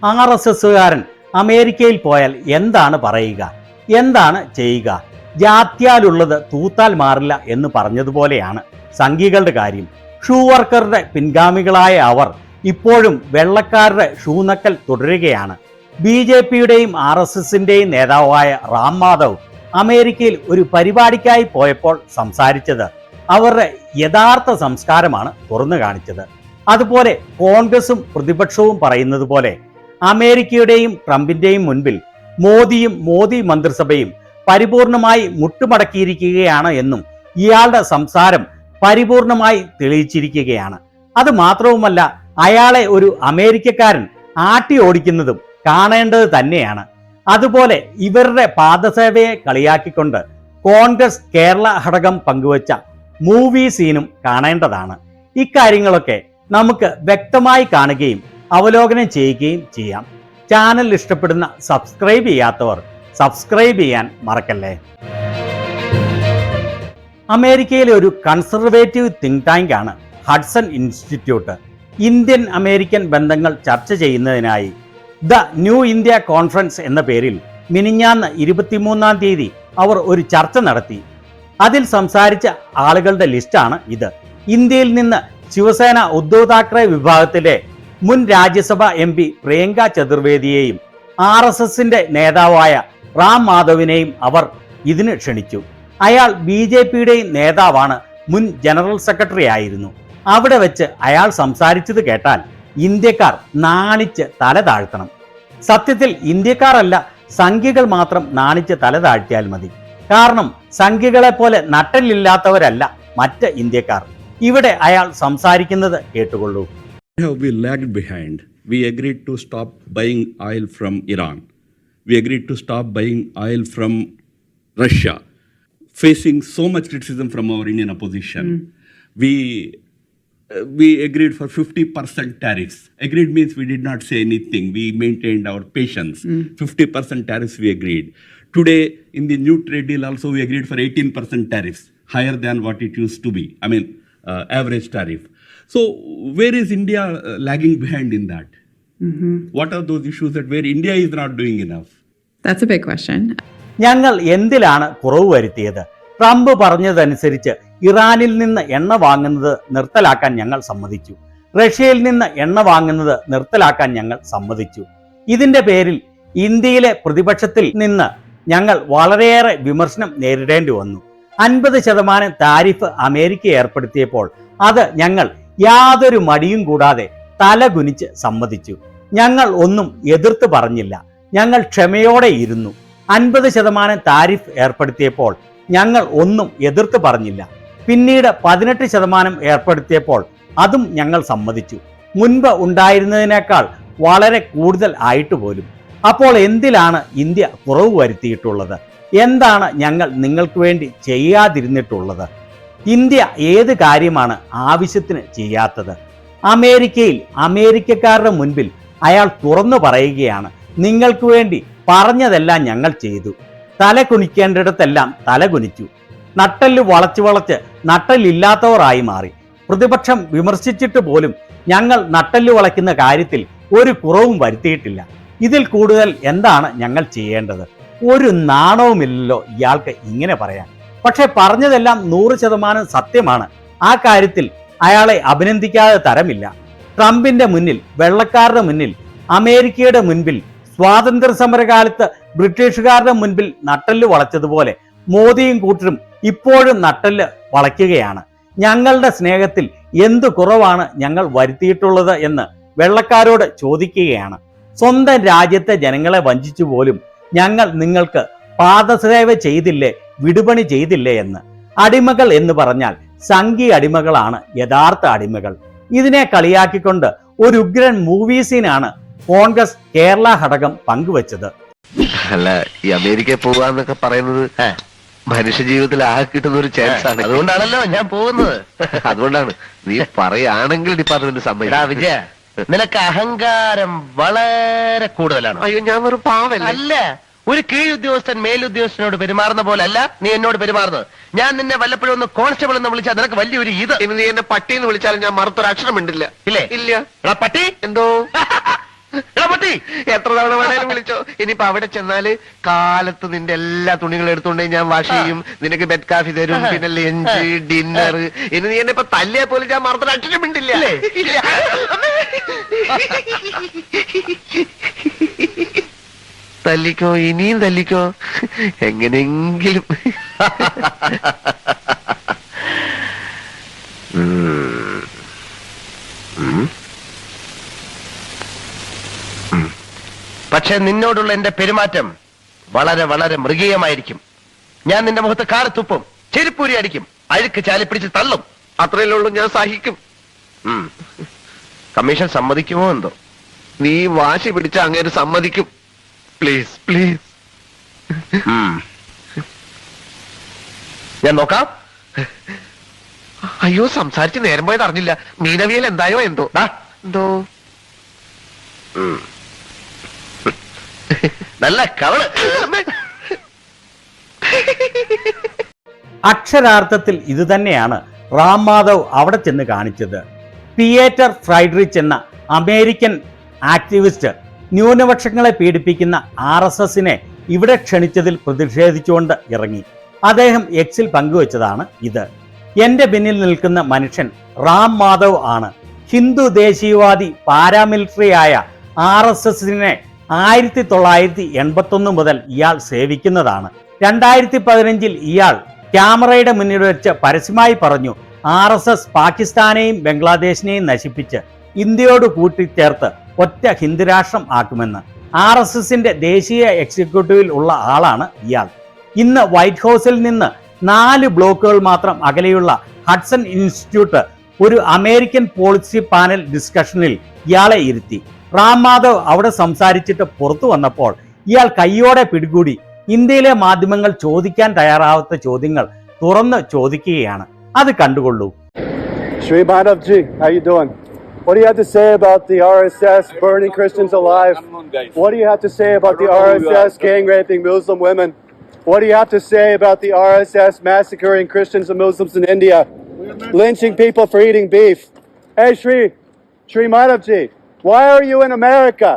RSSകാരൻ അമേരിക്കയിൽ പോയാൽ എന്താണ് പറയുക, എന്താണ് ചെയ്യുക? ജാത്യാലുള്ളത് തൂത്താൽ മാറില്ല എന്ന് പറഞ്ഞതുപോലെയാണ് സംഘികളുടെ കാര്യം. ഷൂ വർക്കറുടെ പിൻഗാമികളായ അവർ ഇപ്പോഴും വെള്ളക്കാരുടെ ഷൂ നക്കൽ തുടരുകയാണ്. BJPയുടെയും RSSന്റെയും നേതാവായ റാം മാധവ് അമേരിക്കയിൽ ഒരു പരിപാടിക്കായി പോയപ്പോൾ സംസാരിച്ചത് അവരുടെ യഥാർത്ഥ സംസ്കാരമാണ് തുറന്നു കാണിച്ചത്. അതുപോലെ കോൺഗ്രസും പ്രതിപക്ഷവും പറയുന്നത് പോലെ അമേരിക്കയുടെയും ട്രംപിന്റെയും മുൻപിൽ മോദിയും മോദി മന്ത്രിസഭയും പരിപൂർണമായി മുട്ടുമടക്കിയിരിക്കുകയാണ് എന്നും ഇയാളുടെ സംസാരം പരിപൂർണമായി തെളിയിച്ചിരിക്കുകയാണ്. അത് മാത്രവുമല്ല, അയാളെ ഒരു അമേരിക്കക്കാരൻ ആട്ടി ഓടിക്കുന്നതും കാണേണ്ടത് തന്നെയാണ്. അതുപോലെ ഇവരുടെ പാദസേവയെ കളിയാക്കിക്കൊണ്ട് കോൺഗ്രസ് കേരള ഘടകം പങ്കുവച്ച മൂവി സീനും കാണേണ്ടതാണ്. ഇക്കാര്യങ്ങളൊക്കെ നമുക്ക് വ്യക്തമായി കാണുകയും അവലോകനം ചെയ്യുകയും ചെയ്യാം. ചാനൽ ഇഷ്ടപ്പെടുന്ന സബ്സ്ക്രൈബ് ചെയ്യാത്തവർ സബ്സ്ക്രൈബ് ചെയ്യാൻ മറക്കല്ലേ. അമേരിക്കയിലെ ഒരു കൺസർവേറ്റീവ് തിങ്ക് ടാങ്ക് ആണ് ഹഡ്സൺ ഇൻസ്റ്റിറ്റ്യൂട്ട്. ഇന്ത്യൻ അമേരിക്കൻ ബന്ധങ്ങൾ ചർച്ച ചെയ്യുന്നതിനായി ദ ന്യൂ ഇന്ത്യ കോൺഫറൻസ് എന്ന പേരിൽ മിനിഞ്ഞാന്ന് 23-ാം തീയതി അവർ ഒരു ചർച്ച നടത്തി. അതിൽ സംസാരിച്ച ആളുകളുടെ ലിസ്റ്റാണ് ഇത്. ഇന്ത്യയിൽ നിന്ന് ശിവസേന ഉദ്ധവ് താക്കറെ വിഭാഗത്തിലെ മുൻ രാജ്യസഭ MP പ്രിയങ്ക ചതുർവേദിയെയും RSSന്റെ നേതാവായ റാം മാധവിനെയും അവർ ഇതിന് ക്ഷണിച്ചു. അയാൾ BJPയുടെയും നേതാവാണ്, മുൻ ജനറൽ സെക്രട്ടറി ആയിരുന്നു. അവിടെ വെച്ച് അയാൾ സംസാരിച്ചത് കേട്ടാൽ ഇന്ത്യക്കാർ നാണിച്ച് തല താഴ്ത്തണം. സത്യത്തിൽ ഇന്ത്യക്കാരല്ല, സംഘികൾ മാത്രം നാണിച്ച് തല താഴ്ത്തിയാൽ മതി. കാരണം സംഘികളെ പോലെ നട്ടലില്ലാത്തവരല്ല മറ്റ് ഇന്ത്യക്കാർ. ഇവിടെ അയാൾ സംസാരിക്കുന്നത് കേട്ടുകൊള്ളൂ. We lagged behind. We agreed to stop buying oil from Iran. We agreed to stop buying oil from Russia, facing so much criticism from our Indian opposition. We agreed for 50% tariffs. Agreed means we did not say anything. We maintained our patience. 50% tariffs we agreed. Today, in the new trade deal also, we agreed for 18% tariffs, higher than what it used to be. I mean, average tariff. So, where is India lagging behind in that? What are those issues that where India is not doing enough? That's a big question. ഞങ്ങൾ എന്തിലാണ് കുറവ് വരുത്തിയത്? Trump പറഞ്ഞതനുസരിച്ച് ഇറാനിൽ നിന്ന് എണ്ണ വാങ്ങുന്നത് നിർത്തലാക്കാൻ ഞങ്ങൾ സമ്മതിച്ചു. റഷ്യയിൽ നിന്ന് എണ്ണ വാങ്ങുന്നത് നിർത്തലാക്കാൻ ഞങ്ങൾ സമ്മതിച്ചു. ഇതിന്റെ പേരിൽ ഇന്ത്യയിലെ പ്രതിപക്ഷത്തിൽ നിന്ന് ഞങ്ങൾ വളരെയേറെ വിമർശനം നേരിടേണ്ടി വന്നു. 50% താരിഫ് അമേരിക്ക ഏർപ്പെടുത്തിയപ്പോൾ അത് ഞങ്ങൾ യാതൊരു മടിയും കൂടാതെ തലകുനിച്ച് സമ്മതിച്ചു. ഞങ്ങൾ ഒന്നും എതിർത്ത് പറഞ്ഞില്ല. ഞങ്ങൾ ക്ഷമയോടെ ഇരുന്നു. 50% താരിഫ് ഏർപ്പെടുത്തിയപ്പോൾ ഞങ്ങൾ ഒന്നും എതിർത്ത് പറഞ്ഞില്ല. പിന്നീട് 18% ഏർപ്പെടുത്തിയപ്പോൾ അതും ഞങ്ങൾ സമ്മതിച്ചു. മുൻപ് ഉണ്ടായിരുന്നതിനേക്കാൾ വളരെ കൂടുതൽ ആയിട്ട് പോലും. അപ്പോൾ എന്തിലാണ് ഇന്ത്യ കുറവ് വരുത്തിയിട്ടുള്ളത്? എന്താണ് ഞങ്ങൾ നിങ്ങൾക്ക് വേണ്ടി ചെയ്യാതിരുന്നിട്ടുള്ളത്? ഇന്ത്യ ഏത് കാര്യമാണ് ആവശ്യത്തിന് ചെയ്യാത്തത്? അമേരിക്കയിൽ അമേരിക്കക്കാരുടെ മുൻപിൽ അയാൾ തുറന്നു പറയുകയാണ്, നിങ്ങൾക്ക് വേണ്ടി പറഞ്ഞതെല്ലാം ഞങ്ങൾ ചെയ്തു. തല കുനിക്കേണ്ടിടത്തെല്ലാം തല കുനിച്ചു. നട്ടല് വളച്ച് നട്ടലില്ലാത്തവരായി മാറി. പ്രതിപക്ഷം വിമർശിച്ചിട്ട് പോലും ഞങ്ങൾ നട്ടല് വളയ്ക്കുന്ന കാര്യത്തിൽ ഒരു കുറവും വരുത്തിയിട്ടില്ല. ഇതിൽ കൂടുതൽ എന്താണ് ഞങ്ങൾ ചെയ്യേണ്ടത്? ഒരു നാണവുമില്ലല്ലോ ഇയാൾക്ക് ഇങ്ങനെ പറയാൻ. പക്ഷെ പറഞ്ഞതെല്ലാം 100% സത്യമാണ്. ആ കാര്യത്തിൽ അയാളെ അഭിനന്ദിക്കാതെ തരമില്ല. ട്രംപിന്റെ മുന്നിൽ, വെള്ളക്കാരുടെ മുന്നിൽ, അമേരിക്കയുടെ മുൻപിൽ, സ്വാതന്ത്ര്യ സമരകാലത്ത് ബ്രിട്ടീഷുകാരുടെ മുൻപിൽ നട്ടല് വളച്ചതുപോലെ മോദിയും കൂട്ടരും ഇപ്പോഴും നട്ടല് വളയ്ക്കുകയാണ്. ഞങ്ങളുടെ സ്നേഹത്തിൽ എന്ത് കുറവാണ് ഞങ്ങൾ വരുത്തിയിട്ടുള്ളത് എന്ന് വെള്ളക്കാരോട് ചോദിക്കുകയാണ്. സ്വന്തം രാജ്യത്തെ ജനങ്ങളെ വഞ്ചിച്ചു പോലും ഞങ്ങൾ നിങ്ങൾക്ക് പാദസേവ ചെയ്തില്ലേ, വിടുപണി ചെയ്തില്ലേ എന്ന്. അടിമകൾ എന്ന് പറഞ്ഞാൽ സംഘി അടിമകളാണ് യഥാർത്ഥ അടിമകൾ. ഇതിനെ കളിയാക്കിക്കൊണ്ട് ഒരു ഉഗ്രൻ മൂവി സീനാണ് കോൺഗ്രസ് കേരള ഘടകം പങ്കുവച്ചത്. അല്ല, ഈ അമേരിക്കയിൽ പോവാന്നൊക്കെ പറയുന്നത് മനുഷ്യ ജീവിതത്തിൽ ആകെ കിട്ടുന്ന ഒരു ചാൻസ് ആണ്. അതുകൊണ്ടാണല്ലോ ഞാൻ പോകുന്നത്. അതുകൊണ്ടാണ് നീ പറയുകയാണെങ്കിൽ ഡിപ്പാർട്ട്മെന്റ് സമ്മതിക്കും. വിജയ, നിനക്ക് അഹങ്കാരം വളരെ കൂടുതലാണ്. അയ്യോ, ഞാൻ ഒരു പാവല്ല. അല്ല, ഒരു കീഴുദ്യോഗസ്ഥൻ മേലുദ്യോഗസ്ഥനോട് പെരുമാറുന്ന പോലെ അല്ല നീ എന്നോട് പെരുമാറുന്നത്. ഞാൻ നിന്നെ വല്ലപ്പോഴും ഒന്ന് കോൺസ്റ്റബിൾ എന്ന് വിളിച്ചാൽ നിനക്ക് വലിയൊരു ഇത്. നീ എന്നെ പട്ടി എന്ന് വിളിച്ചാലും ഞാൻ മറുത്തൊരു അക്ഷരം ഉണ്ടില്ല. ഇല്ലേ? ഇല്ല. പട്ടി എന്തോ പട്ടി എത്ര തവണ വേണേലും വിളിച്ചോ. ഇനിയിപ്പോ അവിടെ ചെന്നാല് കാലത്ത് നിന്റെ എല്ലാ തുണികളും എടുത്തുകൊണ്ടേ ഞാൻ വാഷ് ചെയ്യും, നിനക്ക് ബെഡ് കാഫി തരും, പിന്നെ ലഞ്ച് ഡിന്നർ. ഇനി നീ എന്നെ ഇപ്പൊ തല്ലിയെ പോലും ഞാൻ മറന്നിട്ട് അക്ഷരം മിണ്ടില്ല. തല്ലിക്കോ, ഇനിയും തല്ലിക്കോ, എങ്ങനെയെങ്കിലും. പക്ഷെ നിന്നോടുള്ള എന്റെ പെരുമാറ്റം വളരെ വളരെ മൃഗീയമായിരിക്കും. ഞാൻ നിന്റെ മുഖത്ത് കാറി തുപ്പും, ചെരുപ്പൂരി അടിക്കും, അഴുക്ക് ചാലിപ്പിടിച്ച് തള്ളും. അത്രയല്ലേ ഉള്ളൂ, ഞാൻ സഹിക്കും. കമ്മീഷൻ സമ്മതിക്കുമോ എന്തോ? നീ വാശി പിടിച്ച അങ്ങേര് സമ്മതിക്കും. Please please. ഞാൻ നോക്കാം. അയ്യോ, സംസാരിച്ച് നേരം പോയത് അറിഞ്ഞില്ല. മീനവിയൽ എന്തായോ എന്തോ എന്തോ നല്ല കവള്. അക്ഷരാർത്ഥത്തിൽ ഇതുതന്നെയാണ് റാം മാധവ് അവിടെ ചെന്ന് കാണിച്ചത്. പിയേറ്റർ ഫ്രൈഡ്രിച്ച് എന്ന അമേരിക്കൻ ആക്ടിവിസ്റ്റ് ന്യൂനപക്ഷങ്ങളെ പീഡിപ്പിക്കുന്ന RSSനെ ഇവിടെ ക്ഷണിച്ചതിൽ പ്രതിഷേധിച്ചുകൊണ്ട് ഇറങ്ങി. അദ്ദേഹം എക്സിൽ പങ്കുവച്ചതാണ് ഇത്. എന്റെ പിന്നിൽ നിൽക്കുന്ന മനുഷ്യൻ റാം മാധവ് ആണ്. ഹിന്ദു ദേശീയവാദി പാരാമിലിറ്ററി ആയ RSSനെ 1981 മുതൽ ഇയാൾ സേവിക്കുന്നതാണ്. 2015 ഇയാൾ ക്യാമറയുടെ മുന്നിൽ വെച്ച് പരസ്യമായി പറഞ്ഞു, RSS പാകിസ്ഥാനെയും ബംഗ്ലാദേശിനെയും നശിപ്പിച്ച് ഇന്ത്യയോട് കൂട്ടിച്ചേർത്ത് ഒറ്റ ഹിന്ദുരാഷ്ട്രം ആക്കുമെന്ന്. RSSന്റെ ദേശീയ എക്സിക്യൂട്ടീവിൽ ഉള്ള ആളാണ് ഇയാൾ. ഇന്ന് വൈറ്റ് ഹൗസിൽ നിന്ന് 4 ബ്ലോക്കുകൾ മാത്രം അകലെയുള്ള ഹഡ്സൺ ഇൻസ്റ്റിറ്റ്യൂട്ട് ഒരു അമേരിക്കൻ പോളിസി പാനൽ ഡിസ്കഷനിൽ ഇയാളെ ഇരുത്തി. റാം മാധവ് അവിടെ സംസാരിച്ചിട്ട് പുറത്തു വന്നപ്പോൾ ഇയാൾ കയ്യോടെ പിടികൂടി ഇന്ത്യയിലെ മാധ്യമങ്ങൾ ചോദിക്കാൻ തയ്യാറാവാത്ത ചോദ്യങ്ങൾ തുറന്ന് ചോദിക്കുകയാണ്. അത് കണ്ടുകൊള്ളൂ. Shri Madhavji, how you doing? What do you have to say about the RSS burning Christians alive? What do you have to say about the RSS gang raping Muslim women? What do you have to say about the RSS massacring Christians and Muslims in India? Lynching people for eating beef. Hey Shri Madhavji, why are you in America?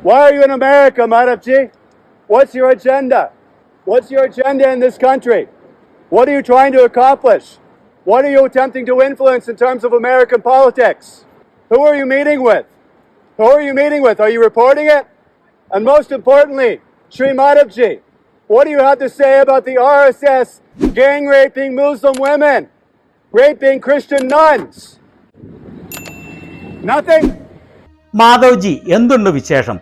Why are you in America, Madhavji? What's your agenda? What's your agenda in this country? What are you trying to accomplish? What are you attempting to influence in terms of American politics? Who are you meeting with? Who are you meeting with? Are you reporting it? And most importantly, Shri Madhavji, what do you have to say about the RSS gang raping Muslim women, raping Christian nuns? Nothing? Madhavji, എന്തുണ്ട് വിശേഷം?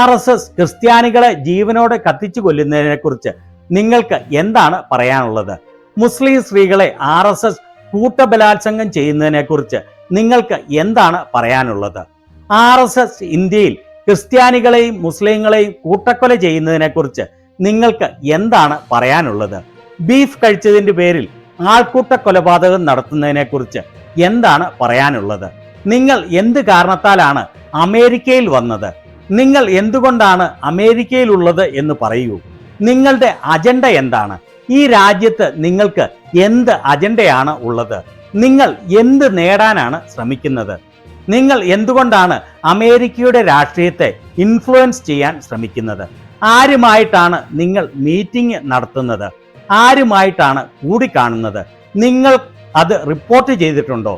RSS ക്രിസ്ത്യാനികളെ ജീവനോടെ കത്തിച്ചു കൊല്ലുന്നതിനെ കുറിച്ച് നിങ്ങൾക്ക് എന്താണ് പറയാനുള്ളത്? മുസ്ലിം സ്ത്രീകളെ RSS കൂട്ടബലാത്സംഗം ചെയ്യുന്നതിനെ കുറിച്ച് നിങ്ങൾക്ക് എന്താണ് പറയാനുള്ളത്? RSS ഇന്ത്യയിൽ ക്രിസ്ത്യാനികളെയും മുസ്ലിങ്ങളെയും കൂട്ടക്കൊല ചെയ്യുന്നതിനെ കുറിച്ച് നിങ്ങൾക്ക് എന്താണ് പറയാനുള്ളത്? ബീഫ് കഴിച്ചതിന്റെ പേരിൽ ആൾക്കൂട്ട കൊലപാതകം നടത്തുന്നതിനെ കുറിച്ച് എന്താണ് പറയാനുള്ളത്? നിങ്ങൾ എന്ത് കാരണത്താലാണ് അമേരിക്കയിൽ വന്നത്? നിങ്ങൾ എന്തുകൊണ്ടാണ് അമേരിക്കയിലുള്ളത് എന്ന് പറയൂ. നിങ്ങളുടെ അജണ്ട എന്താണ്? ഈ രാജ്യത്ത് നിങ്ങൾക്ക് എന്ത് അജണ്ടയാണ് ഉള്ളത്? നിങ്ങൾ എന്ത് നേടാനാണ് ശ്രമിക്കുന്നത്? നിങ്ങൾ എന്തുകൊണ്ടാണ് അമേരിക്കയുടെ രാഷ്ട്രീയത്തെ ഇൻഫ്ലുവൻസ് ചെയ്യാൻ ശ്രമിക്കുന്നത്? ആരുമായിട്ടാണ് നിങ്ങൾ മീറ്റിംഗ് നടത്തുന്നത്? ആരുമായിട്ടാണ് കൂടിക്കാണുന്നത്? നിങ്ങൾ അത് റിപ്പോർട്ട് ചെയ്തിട്ടുണ്ടോ?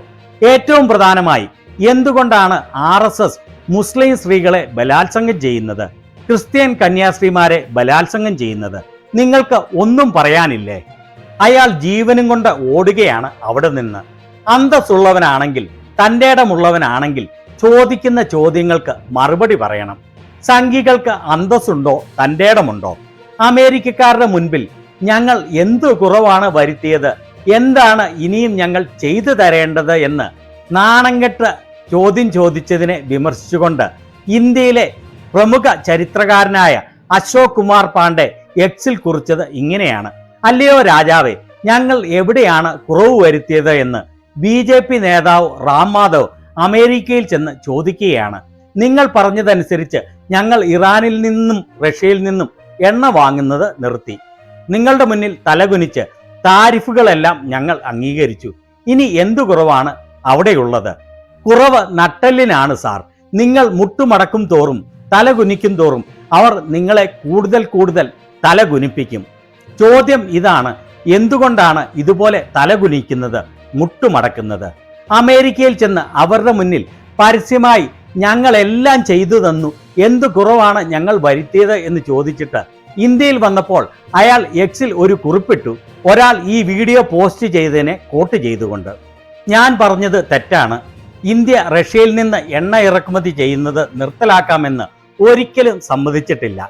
ഏറ്റവും പ്രധാനമായി, എന്തുകൊണ്ടാണ് RSS മുസ്ലിം സ്ത്രീകളെ ബലാത്സംഗം ചെയ്യുന്നത്? ക്രിസ്ത്യൻ കന്യാസ്ത്രീമാരെ ബലാത്സംഗം ചെയ്യുന്നത്? നിങ്ങൾക്ക് ഒന്നും പറയാനില്ലേ? അയാൾ ജീവനും കൊണ്ട് ഓടുകയാണ് അവിടെ നിന്ന്. അന്തസ്സുള്ളവനാണെങ്കിൽ, തൻ്റെ ഇടമുള്ളവനാണെങ്കിൽ ചോദിക്കുന്ന ചോദ്യങ്ങൾക്ക് മറുപടി പറയണം. സംഘികൾക്ക് അന്തസ്സുണ്ടോ, തൻ്റെ ഇടമുണ്ടോ? അമേരിക്കക്കാരുടെ മുൻപിൽ ഞങ്ങൾ എന്ത് കുറവാണ് വരുത്തിയത്, എന്താണ് ഇനിയും ഞങ്ങൾ ചെയ്തു തരേണ്ടത് എന്ന് നാണംകെട്ട് ചോദ്യം ചോദിച്ചതിനെ വിമർശിച്ചുകൊണ്ട് ഇന്ത്യയിലെ പ്രമുഖ ചരിത്രകാരനായ അശോക് കുമാർ പാണ്ഡെ എക്സിൽ കുറിച്ചത് ഇങ്ങനെയാണ്: അല്ലയോ രാജാവേ, ഞങ്ങൾ എവിടെയാണ് കുറവ് വരുത്തിയത് എന്ന് BJP നേതാവ് റാം മാധവ് അമേരിക്കയിൽ ചെന്ന് ചോദിക്കുകയാണ്. നിങ്ങൾ പറഞ്ഞതനുസരിച്ച് ഞങ്ങൾ ഇറാനിൽ നിന്നും റഷ്യയിൽ നിന്നും എണ്ണ വാങ്ങുന്നത് നിർത്തി. നിങ്ങളുടെ മുന്നിൽ തലകുനിച്ച് താരിഫുകളെല്ലാം ഞങ്ങൾ അംഗീകരിച്ചു. ഇനി എന്തു കുറവാണ് അവിടെയുള്ളത്? കുറവ് നട്ടെല്ലിനാണ് സാർ. നിങ്ങൾ മുട്ടുമടക്കും തോറും തല കുനിക്കും തോറും അവർ നിങ്ങളെ കൂടുതൽ തല കുനിപ്പിക്കും. ചോദ്യം ഇതാണ്, എന്തുകൊണ്ടാണ് ഇതുപോലെ തല കുനിക്കുന്നത്, മുട്ടുമടക്കുന്നത്? അമേരിക്കയിൽ ചെന്ന് അവരുടെ മുന്നിൽ പരസ്യമായി ഞങ്ങളെല്ലാം ചെയ്തു തന്നു, എന്ത് കുറവാണ് ഞങ്ങൾ വരുത്തിയത് എന്ന് ചോദിച്ചിട്ട് ഇന്ത്യയിൽ വന്നപ്പോൾ അയാൾ എക്സിൽ ഒരു കുറിപ്പിട്ടു, ഒരാൾ ഈ വീഡിയോ പോസ്റ്റ് ചെയ്തതിനെ കോട്ട് ചെയ്തുകൊണ്ട്. ഞാൻ പറഞ്ഞത് തെറ്റാണ്. ഇന്ത്യ റഷ്യയിൽ നിന്ന് എണ്ണ ഇറക്കുമതി ചെയ്യുന്നത് നിർത്തലാക്കാമെന്ന് ഒരിക്കലും സമ്മതിച്ചിട്ടില്ല.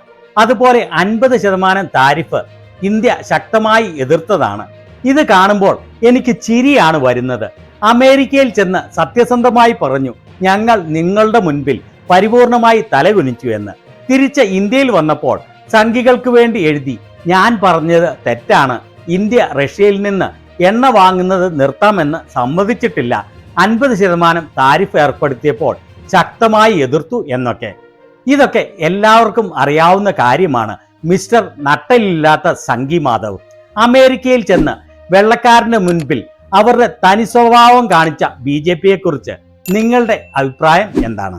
അതുപോലെ 50% താരിഫ് ഇന്ത്യ ശക്തമായി എതിർത്തതാണ്. ഇത് കാണുമ്പോൾ എനിക്ക് ചിരിയാണ് വരുന്നത്. അമേരിക്കയിൽ ചെന്ന് സത്യസന്ധമായി പറഞ്ഞു, ഞങ്ങൾ നിങ്ങളുടെ മുൻപിൽ പരിപൂർണമായി തലകുനിച്ചു എന്ന്. തിരിച്ച് ഇന്ത്യയിൽ വന്നപ്പോൾ സംഘികൾക്ക് വേണ്ടി എഴുതി, ഞാൻ പറഞ്ഞത് തെറ്റാണ്, ഇന്ത്യ റഷ്യയിൽ നിന്ന് എണ്ണ വാങ്ങുന്നത് നിർത്താമെന്ന് സമ്മതിച്ചിട്ടില്ല, 50% താരിഫ് ഏർപ്പെടുത്തിയപ്പോൾ ശക്തമായി എതിർത്തു എന്നൊക്കെ. ഇതൊക്കെ എല്ലാവർക്കും അറിയാവുന്ന കാര്യമാണ്. മിസ്റ്റർ നട്ടലില്ലാത്ത സംഘി മാധവ് അമേരിക്കയിൽ ചെന്ന് വെള്ളക്കാരന്റെ മുൻപിൽ അവരുടെ തനി സ്വഭാവം കാണിച്ച BJP യെ കുറിച്ച് നിങ്ങളുടെ അഭിപ്രായം എന്താണ്?